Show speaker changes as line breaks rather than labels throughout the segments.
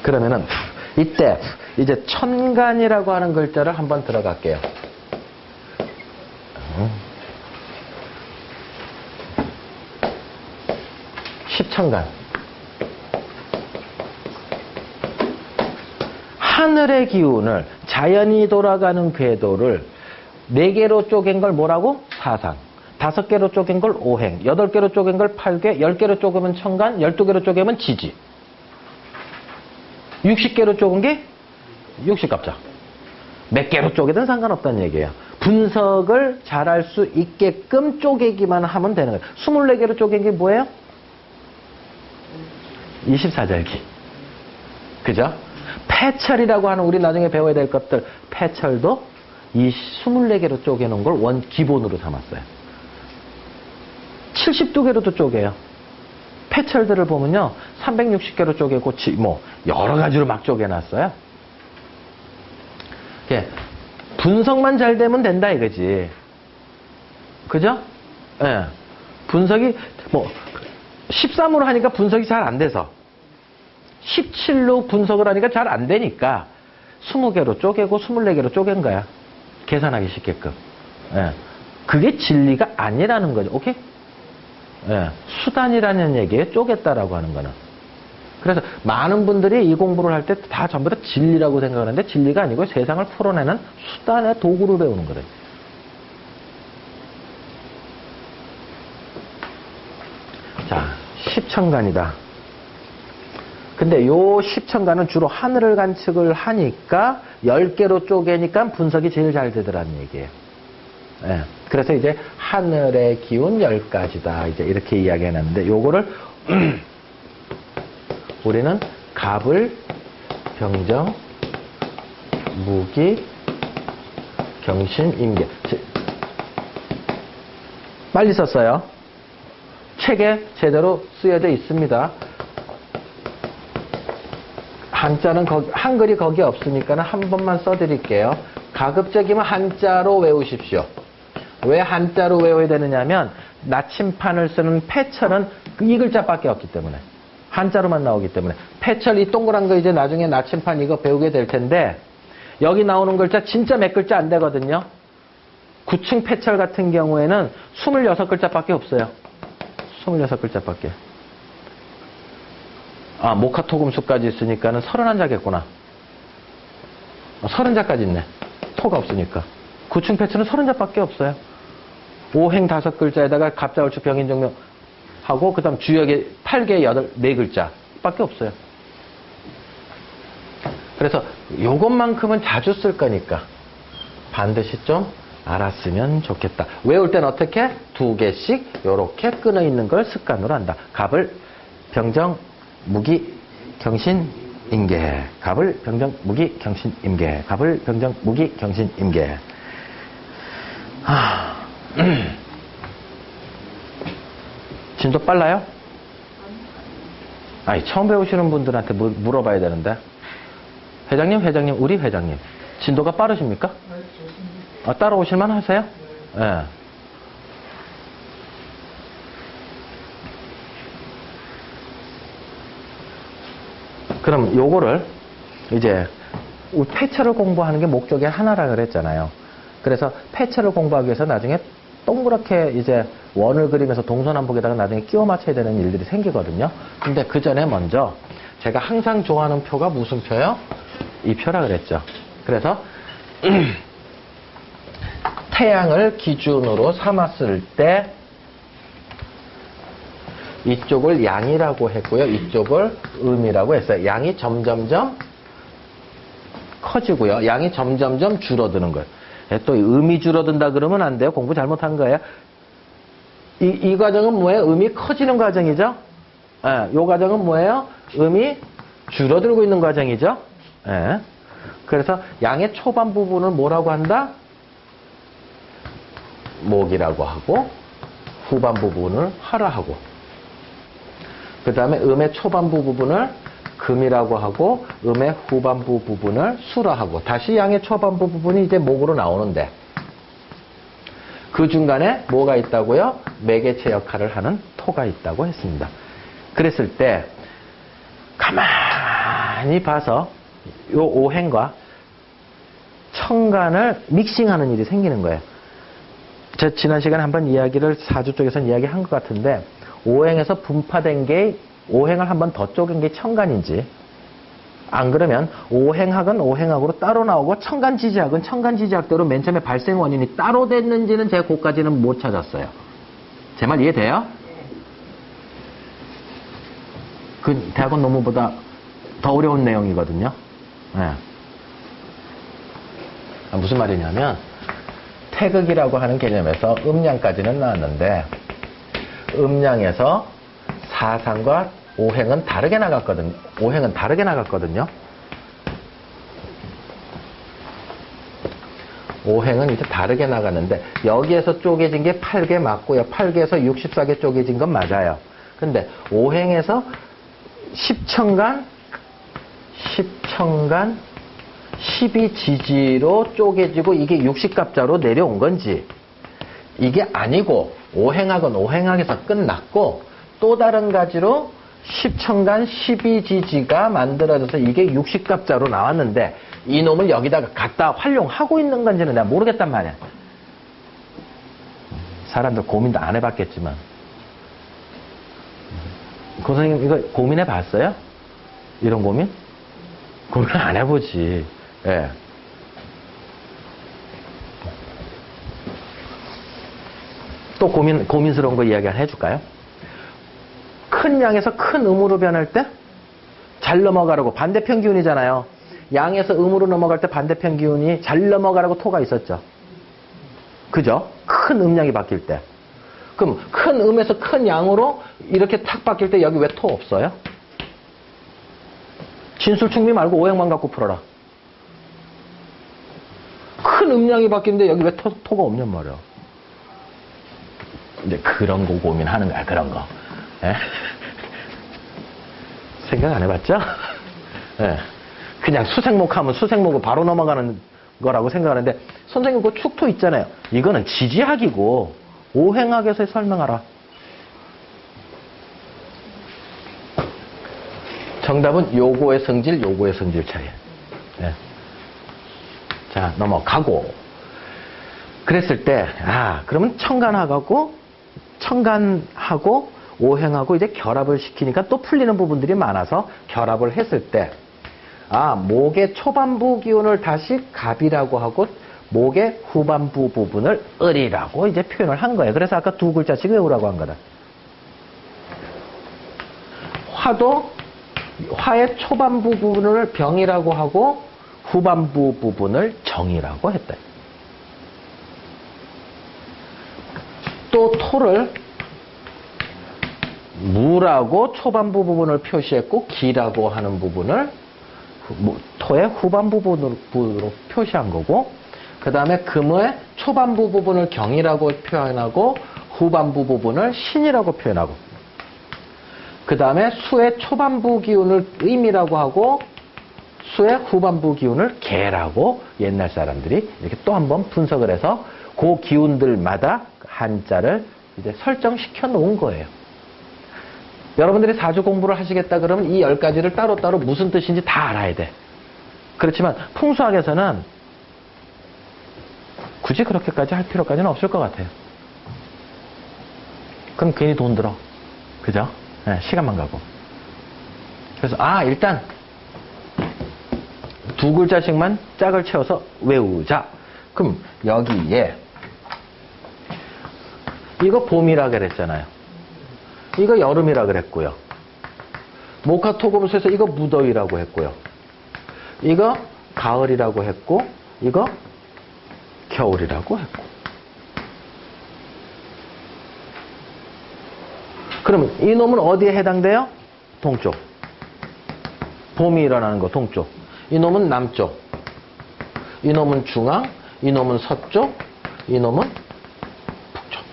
그러면은 이때 이제 천간이라고 하는 글자를 한번 들어갈게요. 십천간. 하늘의 기운을 자연이 돌아가는 궤도를 4개로 쪼갠 걸 뭐라고? 사상. 5개로 쪼갠 걸 오행. 8개로 쪼갠 걸 팔괴. 10개로 쪼개면 천간. 12개로 쪼개면 지지. 60개로 쪼갠 게 육식갑자. 몇 개로 쪼개든 상관없다는 얘기예요. 분석을 잘할 수 있게끔 쪼개기만 하면 되는 거예요. 24개로 쪼갠 게 뭐예요? 24절기. 그죠? 패철이라고 하는 우리 나중에 배워야 될 것들, 패철도 이 24개로 쪼개놓은 걸 기본으로 삼았어요. 72개로도 쪼개요. 패철들을 보면요, 360개로 쪼개고, 여러 가지로 막 쪼개놨어요. 분석만 잘 되면 된다 이거지. 그죠? 예. 분석이, 13으로 하니까 분석이 잘 안 돼서, 17로 분석을 하니까 잘 안 되니까, 20개로 쪼개고 24개로 쪼갠 거야. 계산하기 쉽게끔. 예. 그게 진리가 아니라는 거죠. 오케이? 예. 수단이라는 얘기에 쪼갰다라고 하는 거는. 그래서 많은 분들이 이 공부를 할 때 다 전부 다 진리라고 생각하는데 진리가 아니고 세상을 풀어내는 수단의 도구로 배우는 거래요. 자, 십천간이다. 근데 요 십천간은 주로 하늘을 관측을 하니까 10개로 쪼개니까 분석이 제일 잘 되더라는 얘기예요. 예. 그래서 이제 하늘의 기운 10가지다. 이제 이렇게 이야기해놨는데 요거를 우리는 갑을, 병정, 무기, 경신, 임계. 빨리 썼어요. 책에 제대로 쓰여져 있습니다. 한자는 한글이 거기 없으니까 한 번만 써드릴게요. 가급적이면 한자로 외우십시오. 왜 한자로 외워야 되느냐면 나침판을 쓰는 패철은 이 글자밖에 없기 때문에. 한자로만 나오기 때문에. 패철 이 동그란 거 이제 나중에 나침판 이거 배우게 될 텐데 여기 나오는 글자 진짜 몇 글자 안 되거든요. 9층 패철 같은 경우에는 26글자밖에 없어요. 26글자밖에. 아, 모카토금수까지 있으니까는 31자겠구나. 30자까지 있네. 토가 없으니까. 9층 패철은 30자밖에 없어요. 오행 5글자에다가 갑자을축 병인정묘 하고 그 다음 주역에 8개 4글자 밖에 없어요. 그래서 요것만큼은 자주 쓸 거니까 반드시 좀 알았으면 좋겠다. 외울 땐 어떻게? 2개씩 요렇게 끊어 있는 걸 습관으로 한다. 갑을, 병정, 무기, 경신, 임계. 갑을, 병정, 무기, 경신, 임계. 갑을, 병정, 무기, 경신, 임계. 진도 빨라요? 아니, 처음 배우시는 분들한테 물어봐야 되는데. 회장님, 우리 회장님. 진도가 빠르십니까? 따라오실만 하세요? 예. 그럼 요거를 이제 우리 패철을 공부하는 게 목적의 하나라 그랬잖아요. 그래서 패철을 공부하기 위해서 나중에 동그랗게 이제 원을 그리면서 동서남북에다가 나중에 끼워 맞춰야 되는 일들이 생기거든요. 근데 그 전에 먼저 제가 항상 좋아하는 표가 무슨 표요? 이 표라 그랬죠. 그래서 태양을 기준으로 삼았을 때 이쪽을 양이라고 했고요. 이쪽을 음이라고 했어요. 양이 점점점 커지고요. 양이 점점점 줄어드는 거예요. 또 음이 줄어든다 그러면 안 돼요. 공부 잘못한 거예요. 이 과정은 뭐예요? 음이 커지는 과정이죠. 예, 이 과정은 뭐예요? 음이 줄어들고 있는 과정이죠. 예. 그래서 양의 초반 부분을 뭐라고 한다? 목이라고 하고 후반 부분을 화라하고 그 다음에 음의 초반부 부분을 금이라고 하고 음의 후반부 부분을 수라하고 다시 양의 초반부 부분이 이제 목으로 나오는데 그 중간에 뭐가 있다고요? 매개체 역할을 하는 토가 있다고 했습니다. 그랬을 때 가만히 많이 봐서 요 오행과 청간을 믹싱하는 일이 생기는 거예요. 제가 지난 시간에 한번 이야기를 사주 쪽에서는 이야기한 것 같은데 오행에서 분파된 게 오행을 한번 더 쪼갠 게 청간인지 안 그러면 오행학은 오행학으로 따로 나오고 청간지지학은 청간지지학대로 맨 처음에 발생 원인이 따로 됐는지는 제가 그것까지는 못 찾았어요. 제 말 이해돼요? 그 대학원 논문보다 더 어려운 내용이거든요. 네. 무슨 말이냐면 태극이라고 하는 개념에서 음양까지는 나왔는데 음양에서 사상과 오행은 다르게 나갔거든요. 오행은 다르게 나갔거든요. 오행은 이제 다르게 나갔는데 여기에서 쪼개진 게 8개 맞고요. 8개에서 64개 쪼개진 건 맞아요. 근데 오행에서 10천간 12지지로 쪼개지고 이게 60갑자로 내려온 건지 이게 아니고 오행학은 오행학에서 끝났고 또 다른 가지로 10천간 12지지가 만들어져서 이게 60갑자로 나왔는데 이놈을 여기다가 갖다 활용하고 있는 건지는 내가 모르겠단 말이야. 사람들 고민도 안 해봤겠지만 선생님 이거 고민해 봤어요? 이런 고민? 고민 안 해보지. 예. 또 고민스러운 거 이야기 해줄까요? 큰 양에서 큰 음으로 변할 때 잘 넘어가라고 반대편 기운이잖아요. 양에서 음으로 넘어갈 때 반대편 기운이 잘 넘어가라고 토가 있었죠. 그죠? 큰 음량이 바뀔 때. 그럼 큰 음에서 큰 양으로 이렇게 탁 바뀔 때 여기 왜 토 없어요? 진술충미 말고 오행만 갖고 풀어라. 큰 음량이 바뀌는데 여기 왜 토가 없냔 말이야. 이제 그런 거 고민하는 거야, 그런 거. 예? 생각 안 해봤죠? 예. 그냥 수생목 하면 수생목을 바로 넘어가는 거라고 생각하는데 선생님 그 축토 있잖아요. 이거는 지지학이고 오행학에서 설명하라. 정답은 요거의 성질, 요거의 성질 차이. 예. 자, 넘어가고. 그랬을 때, 그러면 청간하고 오행하고 이제 결합을 시키니까 또 풀리는 부분들이 많아서 결합을 했을 때, 목의 초반부 기운을 다시 갑이라고 하고, 목의 후반부 부분을 을이라고 이제 표현을 한 거예요. 그래서 아까 두 글자씩 외우라고 한 거다. 화의 초반부 부분을 병이라고 하고, 후반부 부분을 정이라고 했다. 또 토를 무라고 초반부 부분을 표시했고 기라고 하는 부분을 토의 후반부 부분으로 표시한 거고 그 다음에 금의 초반부 부분을 경이라고 표현하고 후반부 부분을 신이라고 표현하고 그 다음에 수의 초반부 기운을 의미라고 하고 수의 후반부 기운을 개라고 옛날 사람들이 이렇게 또 한번 분석을 해서 그 기운들마다 한자를 이제 설정시켜 놓은 거예요. 여러분들이 사주 공부를 하시겠다 그러면 이 10가지를 따로따로 무슨 뜻인지 다 알아야 돼. 그렇지만 풍수학에서는 굳이 그렇게까지 할 필요까지는 없을 것 같아요. 그럼 괜히 돈 들어. 그죠? 네, 시간만 가고. 그래서 일단 두 글자씩만 짝을 채워서 외우자. 그럼 여기에 이거 봄이라 그랬잖아요. 이거 여름이라 그랬고요. 목화토금수에서 이거 무더위라고 했고요. 이거 가을이라고 했고 이거 겨울이라고 했고. 그러면 이놈은 어디에 해당돼요? 동쪽. 봄이 일어나는 거 동쪽. 이놈은 남쪽. 이놈은 중앙. 이놈은 서쪽. 이놈은 북쪽.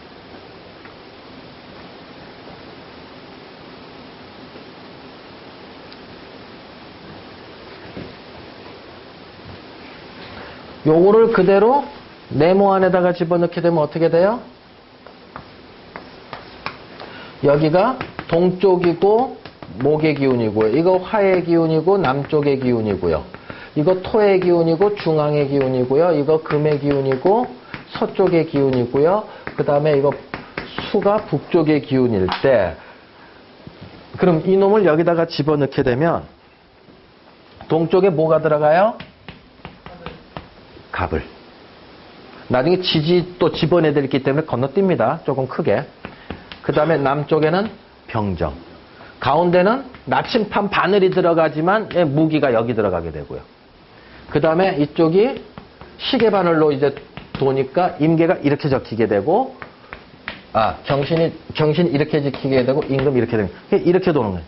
요거를 그대로 네모 안에다가 집어넣게 되면 어떻게 돼요? 여기가 동쪽이고 목의 기운이고요. 이거 화의 기운이고 남쪽의 기운이고요. 이거 토의 기운이고 중앙의 기운이고요. 이거 금의 기운이고 서쪽의 기운이고요. 그 다음에 이거 수가 북쪽의 기운일 때, 그럼 이놈을 여기다가 집어넣게 되면 동쪽에 뭐가 들어가요? 갑을. 나중에 지지 또 집어내야 되기 때문에 건너뜁니다. 조금 크게. 그 다음에 남쪽에는 병정. 가운데는 나침판 바늘이 들어가지만 무기가 여기 들어가게 되고요. 그 다음에 이쪽이 시계바늘로 이제 도니까 임계가 이렇게 적히게 되고, 경신이 이렇게 적히게 되고, 임금 이렇게 되는 거예요. 이렇게 도는 거예요.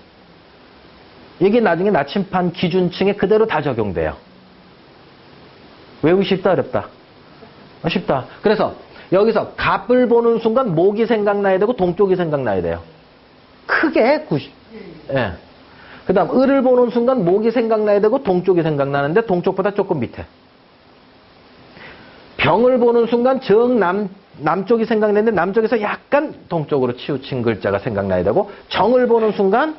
이게 나중에 나침판 기준층에 그대로 다 적용돼요. 외우기 쉽다, 어렵다? 쉽다. 그래서 여기서 갑을 보는 순간 목이 생각나야 되고 동쪽이 생각나야 돼요. 크게 90. 예. 그 다음 을을 보는 순간 목이 생각나야 되고 동쪽이 생각나는데 동쪽보다 조금 밑에. 병을 보는 순간 남쪽이 생각나는데 남쪽에서 약간 동쪽으로 치우친 글자가 생각나야 되고, 정을 보는 순간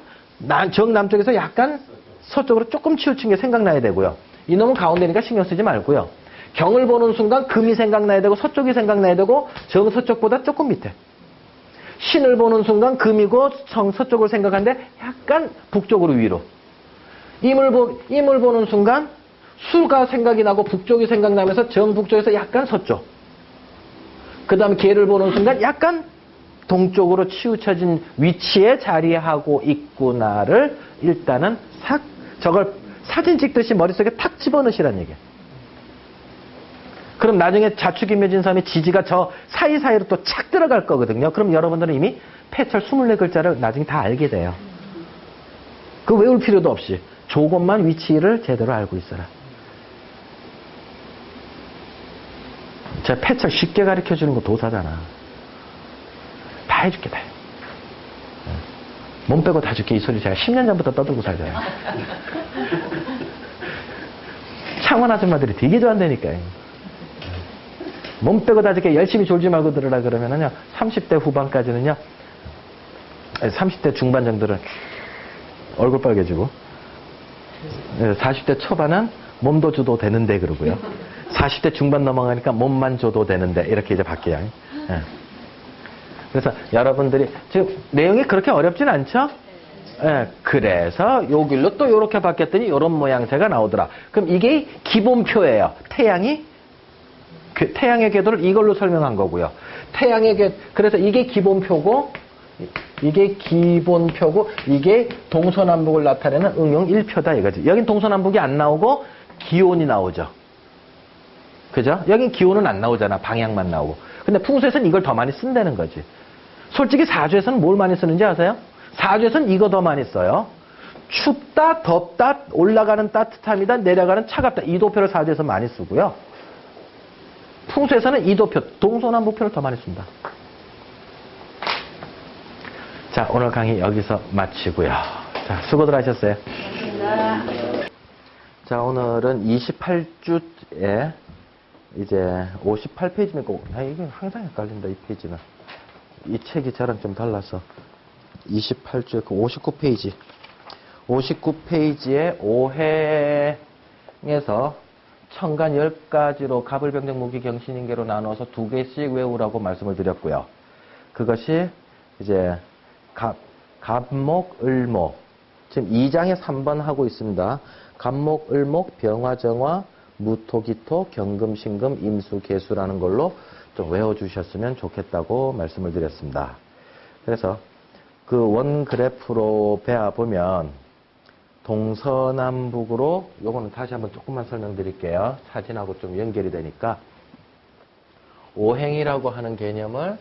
정남쪽에서 약간 서쪽으로 조금 치우친 게 생각나야 되고요. 이놈은 가운데니까 신경 쓰지 말고요. 경을 보는 순간 금이 생각나야 되고 서쪽이 생각나야 되고 정서쪽보다 조금 밑에. 신을 보는 순간 금이고 서쪽을 생각하는데 약간 북쪽으로 위로. 임을 보는 순간 수가 생각이 나고 북쪽이 생각나면서 정북쪽에서 약간 서쪽. 그 다음에 개를 보는 순간 약간 동쪽으로 치우쳐진 위치에 자리하고 있구나를 일단은 저걸 사진 찍듯이 머릿속에 탁 집어넣으시라는 얘기예요. 그럼 나중에 자축이 맺은 사람이 지지가 저 사이사이로 또 착 들어갈 거거든요. 그럼 여러분들은 이미 폐철 24글자를 나중에 다 알게 돼요. 그 외울 필요도 없이 조금만 위치를 제대로 알고 있어라. 제가 폐철 쉽게 가르쳐주는 거 도사잖아. 다 해줄게, 다. 몸 빼고 다 줄게. 이 소리 제가 10년 전부터 떠들고 살잖아요. 창원 아줌마들이 되게 좋아한다니까요. 몸 빼고 다 줄게. 열심히 졸지 말고 들으라 그러면은요, 30대 후반까지는요, 30대 중반 정도는 얼굴 빨개지고, 40대 초반은 몸도 줘도 되는데 그러고요. 40대 중반 넘어가니까 몸만 줘도 되는데 이렇게 이제 바뀌어요. 예. 그래서 여러분들이 지금 내용이 그렇게 어렵진 않죠? 예. 그래서 요 길로 또 요렇게 바뀌었더니 요런 모양새가 나오더라. 그럼 이게 기본표예요. 태양의 궤도를 이걸로 설명한 거고요. 그래서 이게 기본표고, 이게 동서남북을 나타내는 응용 1표다 이거지. 여긴 동서남북이 안 나오고 기온이 나오죠. 그죠? 여긴 기온은 안 나오잖아. 방향만 나오고. 근데 풍수에서는 이걸 더 많이 쓴다는 거지. 솔직히 사주에서는 뭘 많이 쓰는지 아세요? 사주에서는 이거 더 많이 써요. 춥다, 덥다, 올라가는 따뜻함이다, 내려가는 차갑다. 이도표를 사주에서 많이 쓰고요. 풍수에서는 이도표, 동서남북표를 더 많이 쓴다. 자, 오늘 강의 여기서 마치고요. 자, 수고들 하셨어요.
감사합니다.
자, 오늘은 28주에 이제 58페이지면 이게 항상 헷갈린다, 이 페이지는. 이 책이 저랑 좀 달라서. 28주에 그 59페이지. 59페이지에 5행에서 천간 10가지로 갑을병정 무기경신인계로 나눠서 2개씩 외우라고 말씀을 드렸고요. 그것이 이제 갑목, 을목. 지금 2장에 3번 하고 있습니다. 갑목, 을목, 병화, 정화, 무토, 기토, 경금, 신금, 임수, 계수라는 걸로 좀 외워주셨으면 좋겠다고 말씀을 드렸습니다. 그래서 그 원 그래프로 배워보면 동서남북으로, 요거는 다시 한번 조금만 설명드릴게요. 사진하고 좀 연결이 되니까. 오행이라고 하는 개념을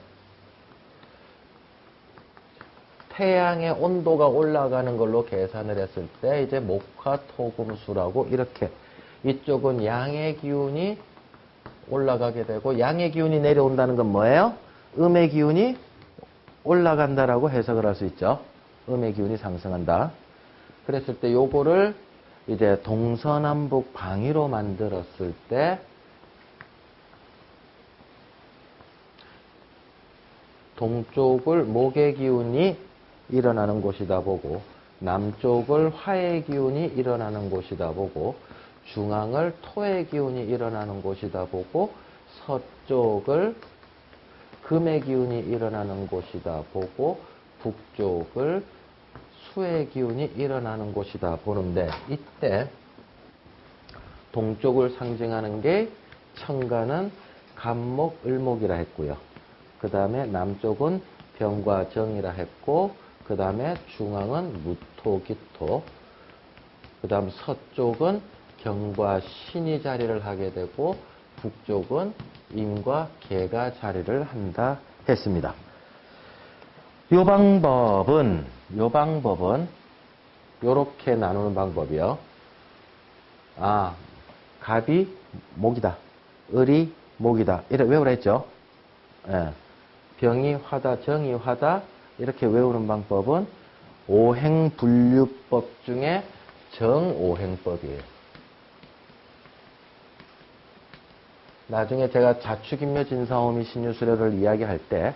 태양의 온도가 올라가는 걸로 계산을 했을 때 이제 목화, 토, 금, 수라고 이렇게, 이쪽은 양의 기운이 올라가게 되고 양의 기운이 내려온다는 건 뭐예요? 음의 기운이 올라간다라고 해석을 할 수 있죠. 음의 기운이 상승한다. 그랬을 때 요거를 이제 동서남북 방위로 만들었을 때 동쪽을 목의 기운이 일어나는 곳이다 보고 남쪽을 화의 기운이 일어나는 곳이다 보고 중앙을 토의 기운이 일어나는 곳이다 보고 서쪽을 금의 기운이 일어나는 곳이다 보고 북쪽을 수의 기운이 일어나는 곳이다 보는데 이때 동쪽을 상징하는 게 천간은 간목, 을목이라 했고요. 그 다음에 남쪽은 병과 정이라 했고 그 다음에 중앙은 무토, 기토 그 다음 서쪽은 경과 신이 자리를 하게 되고 북쪽은 임과 개가 자리를 한다 했습니다. 요 방법은 요렇게 나누는 방법이요. 아, 갑이 목이다. 을이 목이다. 이렇게 외우라 했죠. 예. 병이 화다, 정이 화다. 이렇게 외우는 방법은 오행분류법 중에 정오행법이에요. 나중에 제가 자축인묘 진사오미 신유수료를 이야기할 때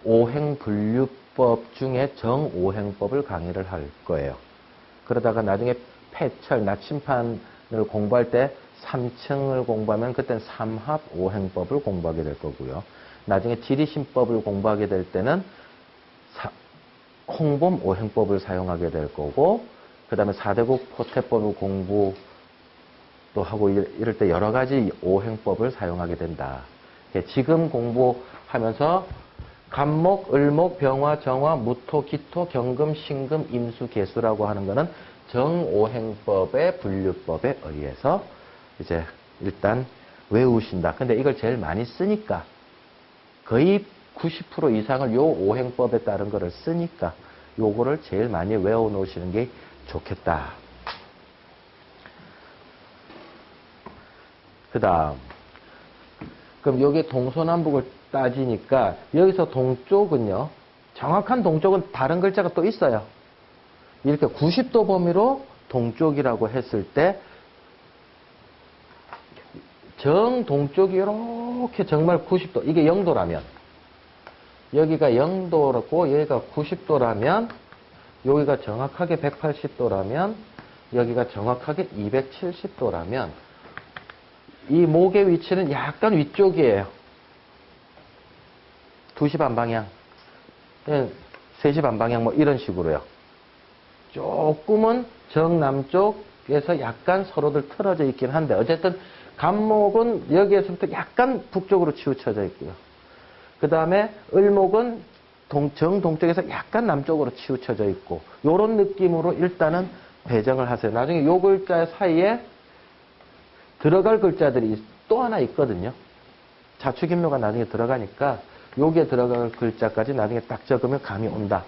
오행분류법 중에 정오행법을 강의를 할 거예요. 그러다가 나중에 폐철, 나침판을 공부할 때 3층을 공부하면 그때는 삼합 오행법을 공부하게 될 거고요. 나중에 지리신법을 공부하게 될 때는 홍범 오행법을 사용하게 될 거고 그 다음에 사대국 포태법을 공부도 하고 이럴 때 여러 가지 오행법을 사용하게 된다. 지금 공부하면서 간목, 을목, 병화, 정화, 무토, 기토, 경금, 신금, 임수, 개수라고 하는 거는 정오행법의 분류법에 의해서 이제 일단 외우신다. 근데 이걸 제일 많이 쓰니까 거의 90% 이상을 요 오행법에 따른 거를 쓰니까 요거를 제일 많이 외워 놓으시는 게 좋겠다. 그 다음 그럼 여기 동서남북을 따지니까 여기서 동쪽은요. 정확한 동쪽은 다른 글자가 또 있어요. 이렇게 90도 범위로 동쪽이라고 했을 때 정동쪽이 이렇게 정말 90도 이게 0도라면 여기가 0도라고 여기가 90도라면 여기가 정확하게 180도라면 여기가 정확하게 270도라면 이 목의 위치는 약간 위쪽이에요. 2시 반 방향, 3시 반 방향 뭐 이런 식으로요. 조금은 정남쪽에서 약간 서로들 틀어져 있긴 한데 어쨌든 간목은 여기에서부터 약간 북쪽으로 치우쳐져 있고요. 그 다음에 을목은 정동쪽에서 약간 남쪽으로 치우쳐져 있고 요런 느낌으로 일단은 배정을 하세요. 나중에 요 글자 사이에 들어갈 글자들이 또 하나 있거든요. 자축인묘가 나중에 들어가니까 여기에 들어갈 글자까지 나중에 딱 적으면 감이 온다.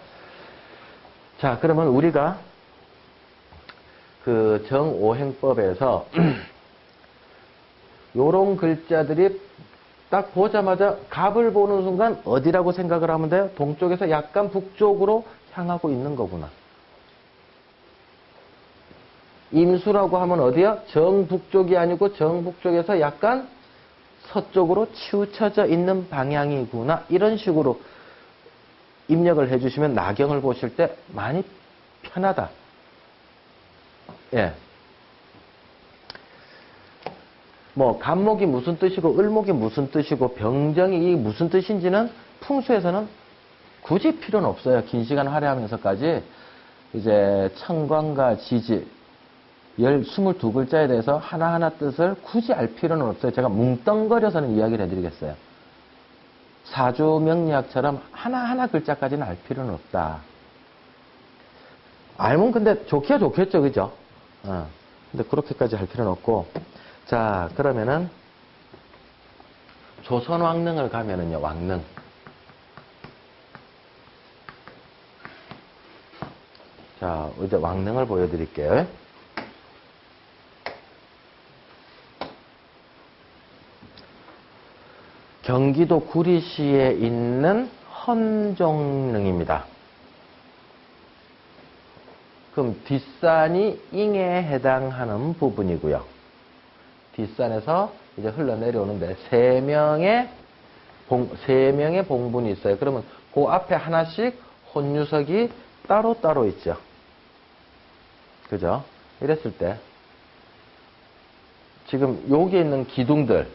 자, 그러면 우리가 그 정오행법에서 요런 글자들이 딱 보자마자 갑을 보는 순간 어디라고 생각을 하면 돼요? 동쪽에서 약간 북쪽으로 향하고 있는 거구나. 임수라고 하면 어디야? 정북쪽이 아니고 정북쪽에서 약간 서쪽으로 치우쳐져 있는 방향이구나. 이런 식으로 입력을 해주시면 나경을 보실 때 많이 편하다. 예. 뭐 간목이 무슨 뜻이고 을목이 무슨 뜻이고 병정이 무슨 뜻인지는 풍수에서는 굳이 필요는 없어요. 긴 시간 할애하면서까지 이제 천관과 지지 22글자에 대해서 하나하나 뜻을 굳이 알 필요는 없어요. 제가 뭉뚱거려서는 이야기를 해드리겠어요. 사주명리학처럼 하나하나 글자까지는 알 필요는 없다. 알면 근데 좋기야 좋겠죠. 그죠? 근데 그렇게까지 할 필요는 없고. 자, 그러면은 조선 왕릉을 가면은요. 왕릉. 자, 이제 왕릉을 보여드릴게요. 경기도 구리시에 있는 헌종릉입니다. 그럼 뒷산이 ing에 해당하는 부분이고요. 뒷산에서 이제 흘러내려오는데 세 명의 봉분이 있어요. 그러면 그 앞에 하나씩 혼유석이 따로따로 있죠. 그죠? 이랬을 때 지금 여기 있는 기둥들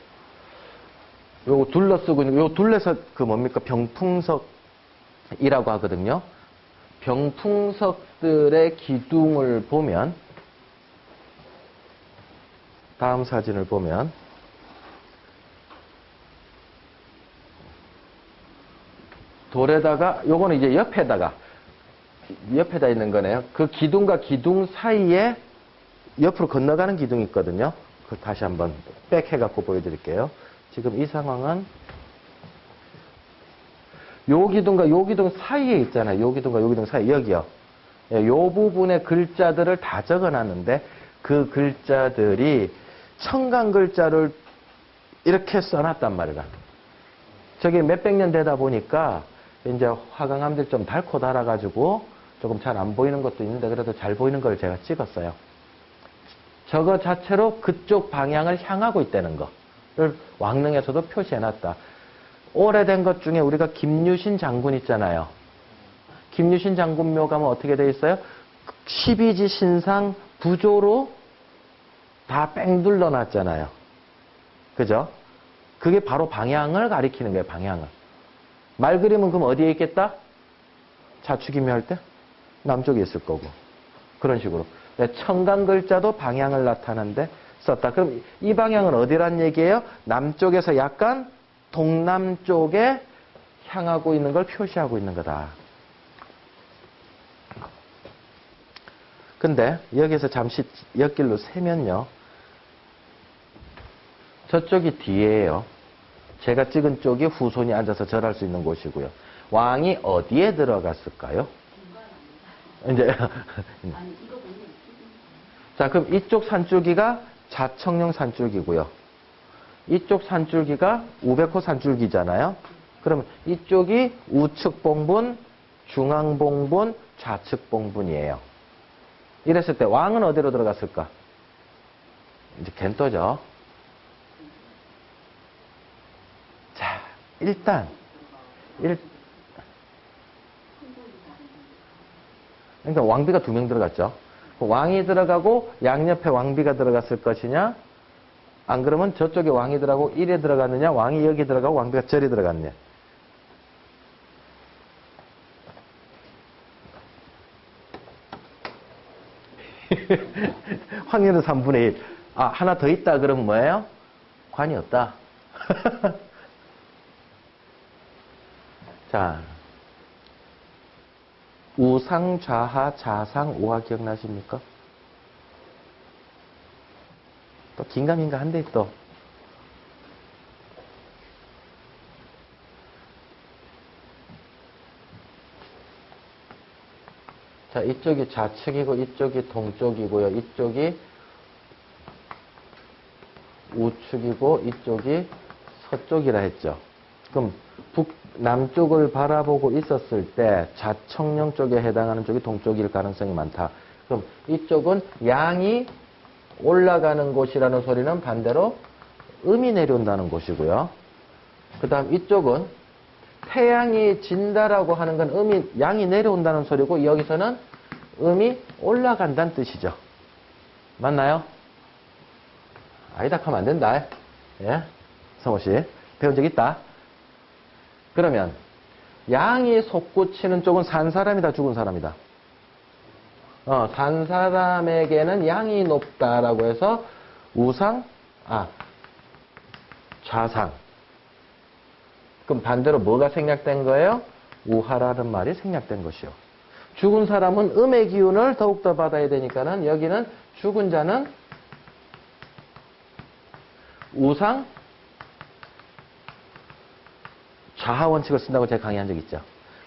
요거 둘러쓰고 있는 요 둘레서 그 뭡니까? 병풍석이라고 하거든요. 병풍석들의 기둥을 보면 다음 사진을 보면 돌에다가 요거는 이제 옆에다 있는 거네요. 그 기둥과 기둥 사이에 옆으로 건너가는 기둥이 있거든요. 그 다시 한번 백 해갖고 보여드릴게요. 지금 이 상황은 요 기둥과 요 기둥 사이에 있잖아요. 요 기둥과 요 기둥 사이 여기요. 예, 요 부분의 글자들을 다 적어놨는데 그 글자들이 청강 글자를 이렇게 써놨단 말이다. 저게 몇백 년 되다 보니까 이제 화강암들이 좀 닳고 닳아가지고 조금 잘 안 보이는 것도 있는데 그래도 잘 보이는 걸 제가 찍었어요. 저거 자체로 그쪽 방향을 향하고 있다는 거를 왕릉에서도 표시해놨다. 오래된 것 중에 우리가 김유신 장군 있잖아요. 김유신 장군 묘 가면 어떻게 돼 있어요? 12지 신상 부조로 다 뺑 둘러놨잖아요. 그죠? 그게 바로 방향을 가리키는 거예요. 방향을. 말 그림은 그럼 어디에 있겠다? 자축인묘 할 때? 남쪽에 있을 거고. 그런 식으로. 청강 글자도 방향을 나타내는데 썼다. 그럼 이 방향은 어디란 얘기예요? 남쪽에서 약간 동남쪽에 향하고 있는 걸 표시하고 있는 거다. 근데 여기서 잠시 옆길로 세면요. 저쪽이 뒤에요. 제가 찍은 쪽이 후손이 앉아서 절할 수 있는 곳이고요. 왕이 어디에 들어갔을까요? 이제 자, 그럼 이쪽 산줄기가 자청령 산줄기고요. 이쪽 산줄기가 우백호 산줄기잖아요. 그러면 이쪽이 우측봉분, 중앙봉분, 좌측봉분이에요. 이랬을 때 왕은 어디로 들어갔을까? 이제 겐또죠. 자, 일단 그러니까 왕비가 2명 들어갔죠. 왕이 들어가고 양옆에 왕비가 들어갔을 것이냐? 안 그러면 저쪽에 왕이 들어가고 이래 들어갔느냐? 왕이 여기 들어가고 왕비가 저리 들어갔느냐? 확률은 3분의 1. 아, 하나 더 있다 그러면 뭐예요? 관이 없다. 자, 우상, 좌하, 자상, 우하 기억나십니까? 또 긴가민가 한데 또. 자, 이쪽이 좌측이고 이쪽이 동쪽이고요. 이쪽이 우측이고 이쪽이 서쪽이라 했죠. 그럼 남쪽을 바라보고 있었을 때 자청령 쪽에 해당하는 쪽이 동쪽일 가능성이 많다. 그럼 이쪽은 양이 올라가는 곳이라는 소리는 반대로 음이 내려온다는 곳이고요. 그 다음 이쪽은 태양이 진다라고 하는 건 양이 내려온다는 소리고 여기서는 음이 올라간다는 뜻이죠. 맞나요? 아니다 하면 안 된다. 예? 성호씨 배운 적 있다? 그러면 양이 솟구치는 쪽은 산 사람이다 죽은 사람이다? 산 사람에게는 양이 높다라고 해서 우상, 좌상. 그럼 반대로 뭐가 생략된 거예요? 우하라는 말이 생략된 것이요. 죽은 사람은 음의 기운을 더욱더 받아야 되니까는 여기는 죽은 자는 우상, 좌하 원칙을 쓴다고 제가 강의한 적 있죠.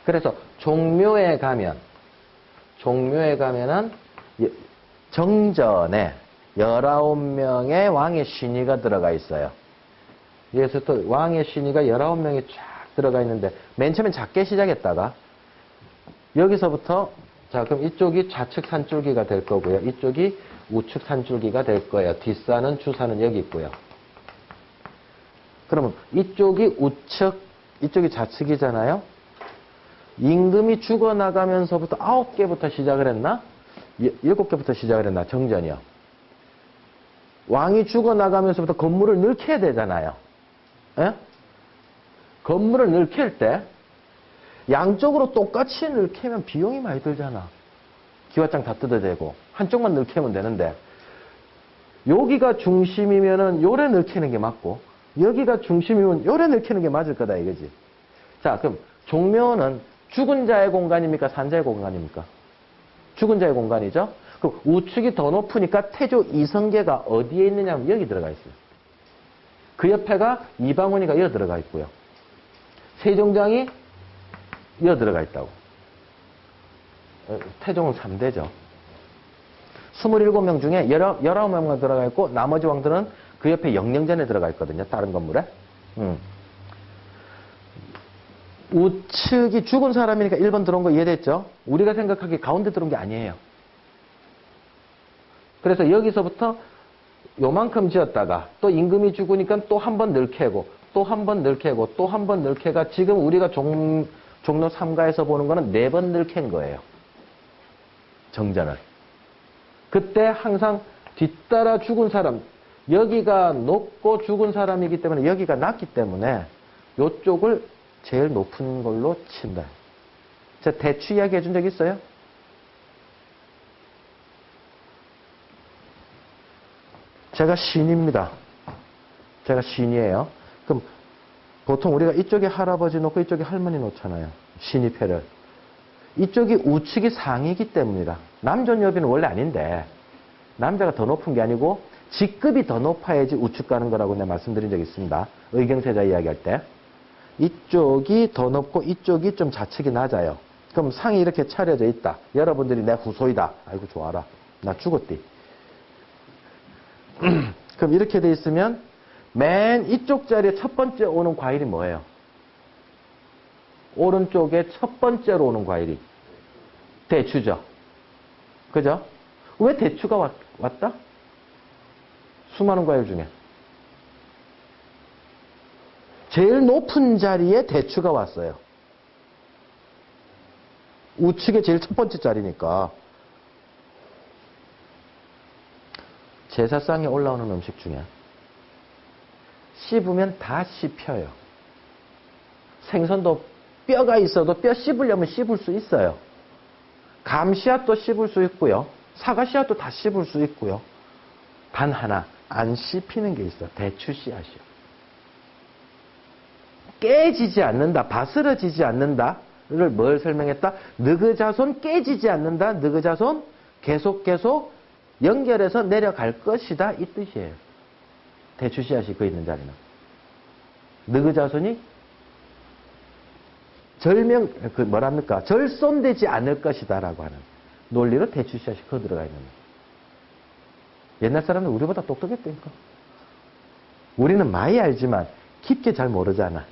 그래서 종묘에 가면은 정전에 19명의 왕의 신의가 들어가 있어요. 그래서 또 왕의 신의가 19명이 쫙 들어가 있는데 맨 처음엔 작게 시작했다가 여기서부터 자 그럼 이쪽이 좌측 산줄기가 될 거고요. 이쪽이 우측 산줄기가 될 거예요. 뒷산은 주산은 여기 있고요. 그러면 이쪽이 우측, 이쪽이 좌측이잖아요. 임금이 죽어나가면서부터 9개부터 시작을 했나? 7개부터 시작을 했나? 정전이요. 왕이 죽어나가면서부터 건물을 늘켜야 되잖아요. 예? 건물을 늘킬 때 양쪽으로 똑같이 늘키면 비용이 많이 들잖아. 기와장 다 뜯어대고 한쪽만 늘키면 되는데 여기가 중심이면은 요래 늘키는 게 맞고 여기가 중심이면 요래 늘키는 게 맞을 거다 이거지. 자, 그럼 종묘는 죽은 자의 공간입니까? 산 자의 공간입니까? 죽은 자의 공간이죠. 그럼 우측이 더 높으니까 태조 이성계가 어디에 있느냐 하면 여기 들어가 있어요. 그 옆에가 이방원이가 여기 들어가 있고요. 세종장이 여기 들어가 있다고. 태종은 3대죠. 27명 중에 19명만 들어가 있고 나머지 왕들은 그 옆에 영령전에 들어가 있거든요. 다른 건물에. 우측이 죽은 사람이니까 1번 들어온 거 이해됐죠? 우리가 생각하기에 가운데 들어온 게 아니에요. 그래서 여기서부터 요만큼 지었다가 또 임금이 죽으니까 또 한 번 늘캐고 또 한 번 늘캐고 또 한 번 늘캐가 지금 우리가 종로 3가에서 보는 거는 4번 늘캔 거예요. 정전을. 그때 항상 뒤따라 죽은 사람, 여기가 높고 죽은 사람이기 때문에 여기가 낮기 때문에 이쪽을 제일 높은 걸로 친다. 제가 대추 이야기 해준 적 있어요? 제가 신입니다. 제가 신이에요. 그럼 보통 우리가 이쪽에 할아버지 놓고 이쪽에 할머니 놓잖아요. 신입회를. 이쪽이 우측이 상이기 때문이다. 남존 여비는 원래 아닌데 남자가 더 높은 게 아니고 직급이 더 높아야지 우측 가는 거라고 내가 말씀드린 적이 있습니다. 의경세자 이야기할 때. 이쪽이 더 높고 이쪽이 좀 좌측이 낮아요. 그럼 상이 이렇게 차려져 있다. 여러분들이 내 후손이다. 아이고 좋아라. 나 죽었디. 그럼 이렇게 돼 있으면 맨 이쪽 자리에 첫 번째 오는 과일이 뭐예요? 오른쪽에 첫 번째로 오는 과일이 대추죠. 그죠? 왜 대추가 왔다? 수많은 과일 중에. 제일 높은 자리에 대추가 왔어요. 우측에 제일 첫 번째 자리니까. 제사상에 올라오는 음식 중에 씹으면 다 씹혀요. 생선도 뼈가 있어도 뼈 씹으려면 씹을 수 있어요. 감씨앗도 씹을 수 있고요. 사과씨앗도 다 씹을 수 있고요. 단 하나 안 씹히는 게 있어. 대추 씨앗이요. 깨지지 않는다. 바스러지지 않는다를 뭘 설명했다? 느그자손 깨지지 않는다. 느그자손 계속 연결해서 내려갈 것이다. 이 뜻이에요. 대추 씨앗이 그 있는 자리는. 느그자손이 절손되지 않을 것이다 라고 하는 논리로 대추 씨앗이 그 들어가 있는 거예요. 옛날 사람들 우리보다 똑똑했다니까. 우리는 많이 알지만 깊게 잘 모르잖아.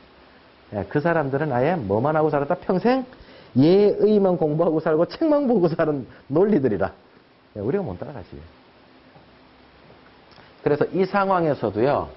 그 사람들은 아예 뭐만 하고 살았다 평생 예의만 공부하고 살고 책만 보고 사는 논리들이라 우리가 못 따라가지. 그래서 이 상황에서도요.